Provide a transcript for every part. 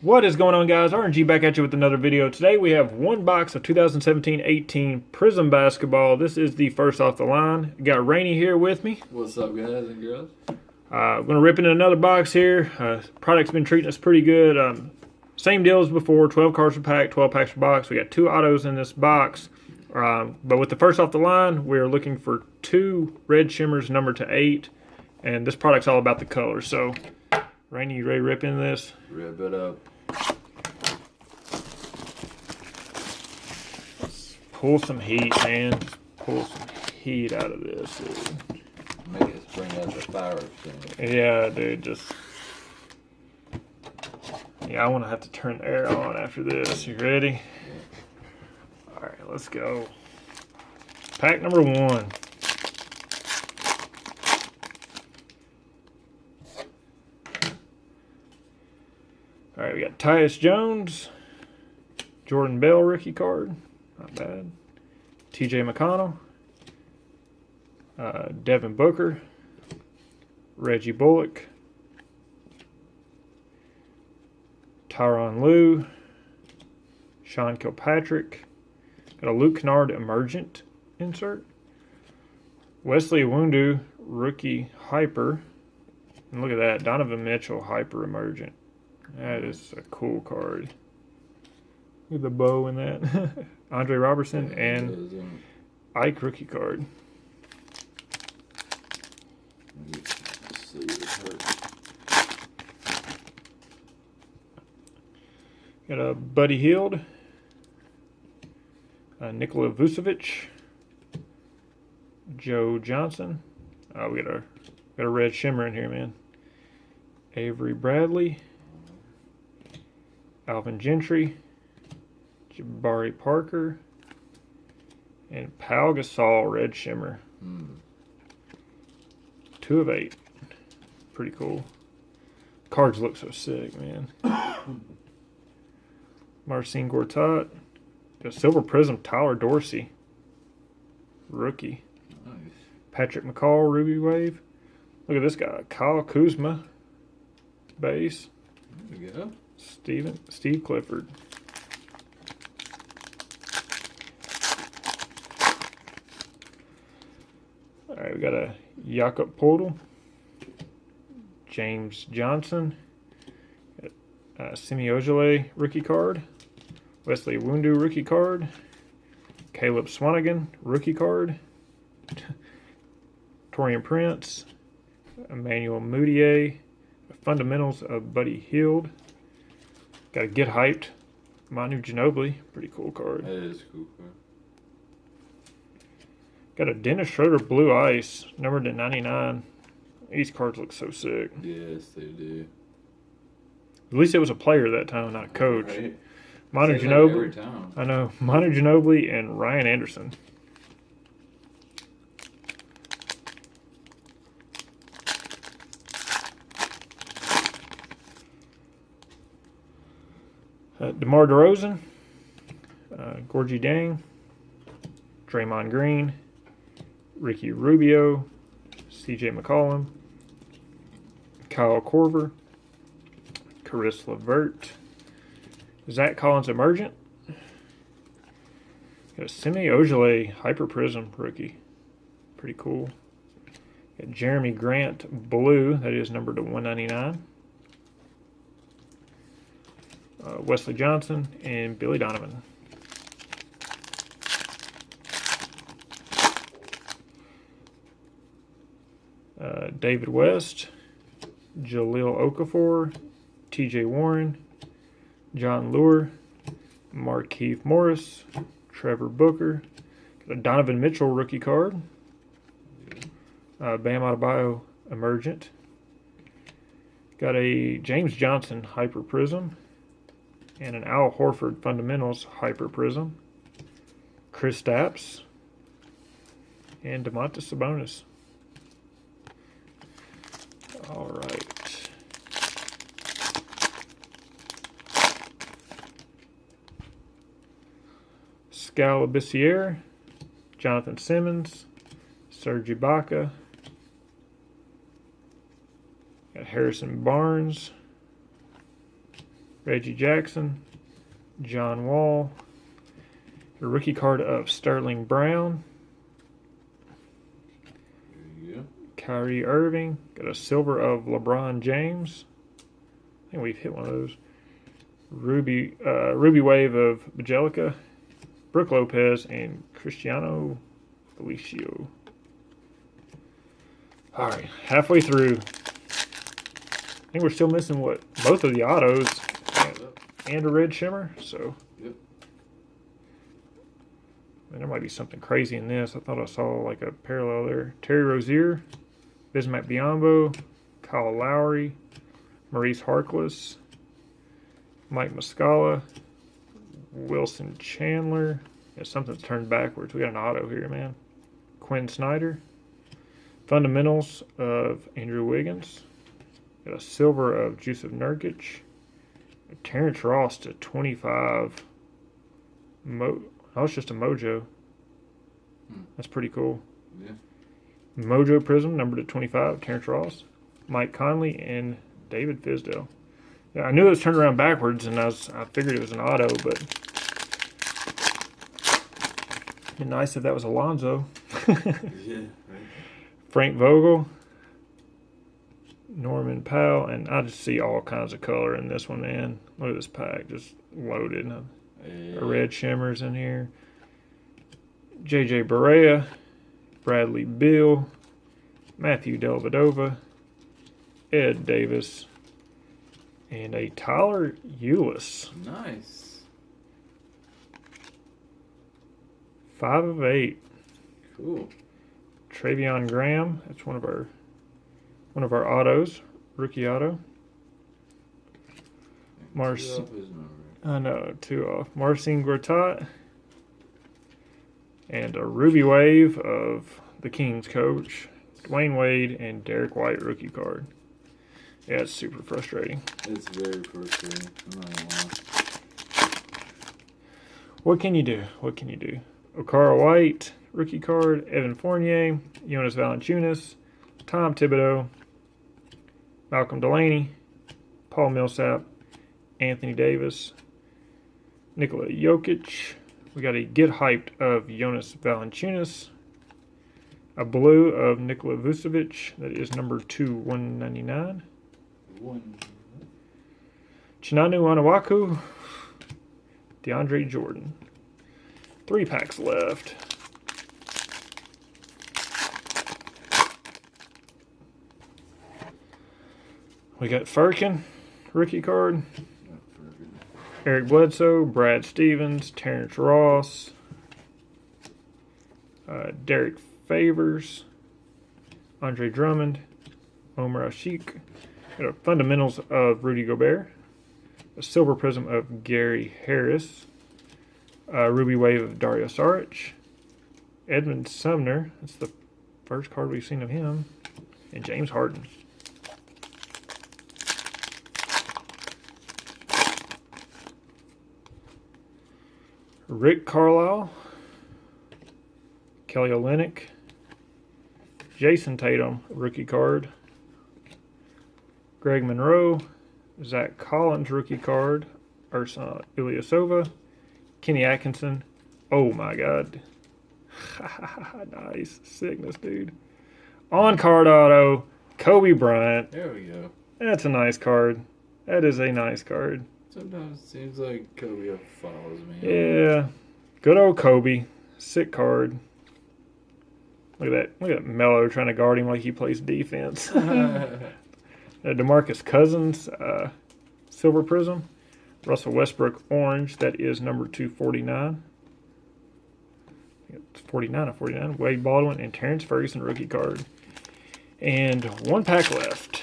What is going on, guys? RNG back at you with another video. Today we have one box of 2017-18 Prizm basketball. This is the first off the line. Got Rainey here with me. What's up, guys and girls? I'm going to rip into another box here. Product's been treating us pretty good. Same deal as before, 12 cards per pack, 12 packs per box. We got 2 autos in this box. But with the first off the line, we're looking for 2 red shimmers numbered to 8. And this product's all about the colors. So, Rainey, you ready to rip into this? Rip it up. Pull some heat, man. Pull some heat out of this, dude. Make it spring out the fire extinguisher. Yeah, dude, just... Yeah, I want to have to turn the air on after this. You ready? Yeah. Alright, let's go. Pack number 1. Alright, we got Tyus Jones. Jordan Bell rookie card. Not bad. TJ McConnell. Devin Booker. Reggie Bullock. Tyronn Lue. Sean Kilpatrick. Got a Luke Kennard Emergent insert. Wesley Iwundu rookie hyper. And look at that. Donovan Mitchell hyper emergent. That is a cool card. Look at the bow in that. Andre Robertson and Ike rookie card. Got a Buddy Hield, Nikola Vucevic, Joe Johnson. We got a red shimmer in here, man. Avery Bradley, Alvin Gentry, Jabari Parker, and Pau Gasol red shimmer. 2 of 8. Pretty cool. Cards look so sick, man. Marcin Gortat. Got a silver Prizm Tyler Dorsey. Rookie. Nice. Patrick McCall Ruby Wave. Look at this guy. Kyle Kuzma. Base. There we go. Steve Clifford. Alright, we got a Jakob Poeltl, James Johnson, Semi Ojeleye rookie card, Wesley Iwundu rookie card, Caleb Swanigan rookie card, Torian Prince, Emmanuel Mudiay, fundamentals of Buddy Hield. Got to Get Hyped, Manu Ginobili, pretty cool card. That is a cool card. Got a Dennis Schroeder Blue Ice, numbered to 99. These cards look so sick. Yes, they do. At least it was a player that time, not a coach. Right. Manu Say that Ginobili. every time. I know. Manu Ginobili and Ryan Anderson. DeMar DeRozan. Gorgie Dang. Draymond Green. Ricky Rubio. CJ McCollum. Kyle Korver. Caris LeVert. Zach Collins Emergent. Got a Semi Ojeleye Hyper Prizm rookie. Pretty cool. Got Jeremy Grant Blue. That is numbered to 199. Wesley Johnson and Billy Donovan. David West, Jahlil Okafor, TJ Warren, John Lure, Markieff Morris, Trevor Booker, got a Donovan Mitchell rookie card, Bam Adebayo Emergent, got a James Johnson Hyper Prizm, and an Al Horford Fundamentals Hyper Prizm, Chris Stapps, and Domantas Sabonis. All right. Skal Labissiere, Jonathan Simmons, Serge Ibaka, got Harrison Barnes, Reggie Jackson, John Wall, a rookie card of Sterling Brown, There you go. Kyrie Irving, got a silver of LeBron James. I think we've hit one of those. Ruby Wave of Bajelica, Brooke Lopez, and Cristiano Felicio. All right, halfway through. I think we're still missing both of the autos and a red shimmer. So, Yep. Man, there might be something crazy in this. I thought I saw like a parallel there. Terry Rozier, Bismack Biyombo, Kyle Lowry, Maurice Harkless, Mike Muscala, Wilson Chandler. Yeah, something's turned backwards. We got an auto here, man. Quinn Snyder. Fundamentals of Andrew Wiggins. Got a silver of Jusuf Nurkic. Terrence Ross to 25. Oh, it's just a Mojo. That's pretty cool. Yeah. Mojo Prizm, number to 25, Terrence Ross. Mike Conley and David Fisdale. Yeah, I knew it was turned around backwards, and I figured it was an auto, but it'd be nice if that was Alonzo. Yeah. Right. Frank Vogel, Norman Powell, and I just see all kinds of color in this one, man. Look at this pack, just loaded. Yeah. A red shimmers in here. JJ Barea, Bradley Beal, Matthew Dellavedova, Ed Davis, and a Tyler Eulis. Nice. 5 of 8. Cool. Travion Graham. That's one of our autos, rookie auto. Two off his number. I know, 2 off. Marcin Gortat. And a Ruby Wave of the Kings coach, Dwayne Wade, and Derek White rookie card. Yeah, it's super frustrating. It's very frustrating. I'm not gonna lie. What can you do? What can you do? Okara White, rookie card. Evan Fournier, Jonas Valanciunas, Tom Thibodeau, Malcolm Delaney, Paul Millsap, Anthony Davis, Nikola Jokic. We got a Get Hyped of Jonas Valanciunas, a blue of Nikola Vucevic. That is number 2/199. Chinanu Anawaku, DeAndre Jordan. 3 packs left. We got Firkin, rookie card. Eric Bledsoe, Brad Stevens, Terrence Ross, Derek Favors, Andre Drummond, Omar Ashik. Got a fundamentals of Rudy Gobert, a silver prism of Gary Harris, a Ruby Wave of Dario Saric, Edmund Sumner. That's the first card we've seen of him, and James Harden. Rick Carlisle, Kelly Olynyk, Jason Tatum, rookie card, Greg Monroe, Zach Collins, rookie card, Ursa Ilyasova, Kenny Atkinson. Oh my God. Nice. Sickness, dude. On card auto, Kobe Bryant. There we go. That's a nice card. That is a nice card. Sometimes it seems like Kobe follows me. Yeah. Good old Kobe. Sick card. Look at that. Look at that Melo trying to guard him like he plays defense. DeMarcus Cousins, silver prism. Russell Westbrook, orange. That is number 249. It's 49 of 49. Wade Baldwin and Terrence Ferguson, rookie card. And 1 pack left.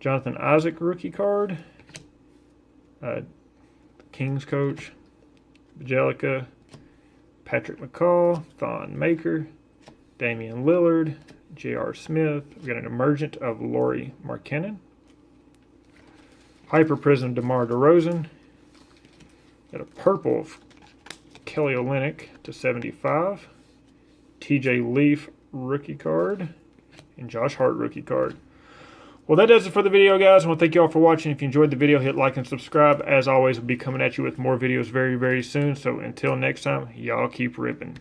Jonathan Isaac, rookie card. Kings coach. Bajelica. Patrick McCaw. Thon Maker. Damian Lillard. J.R. Smith. We got an emergent of Lauri Markkanen. Hyper Prism DeMar DeRozan. Got a purple of Kelly Olynyk to 75. TJ Leaf rookie card. And Josh Hart rookie card. Well, that does it for the video, guys. I want to thank you all for watching. If you enjoyed the video, hit like and subscribe. As always, we'll be coming at you with more videos very, very soon. So until next time, y'all keep ripping.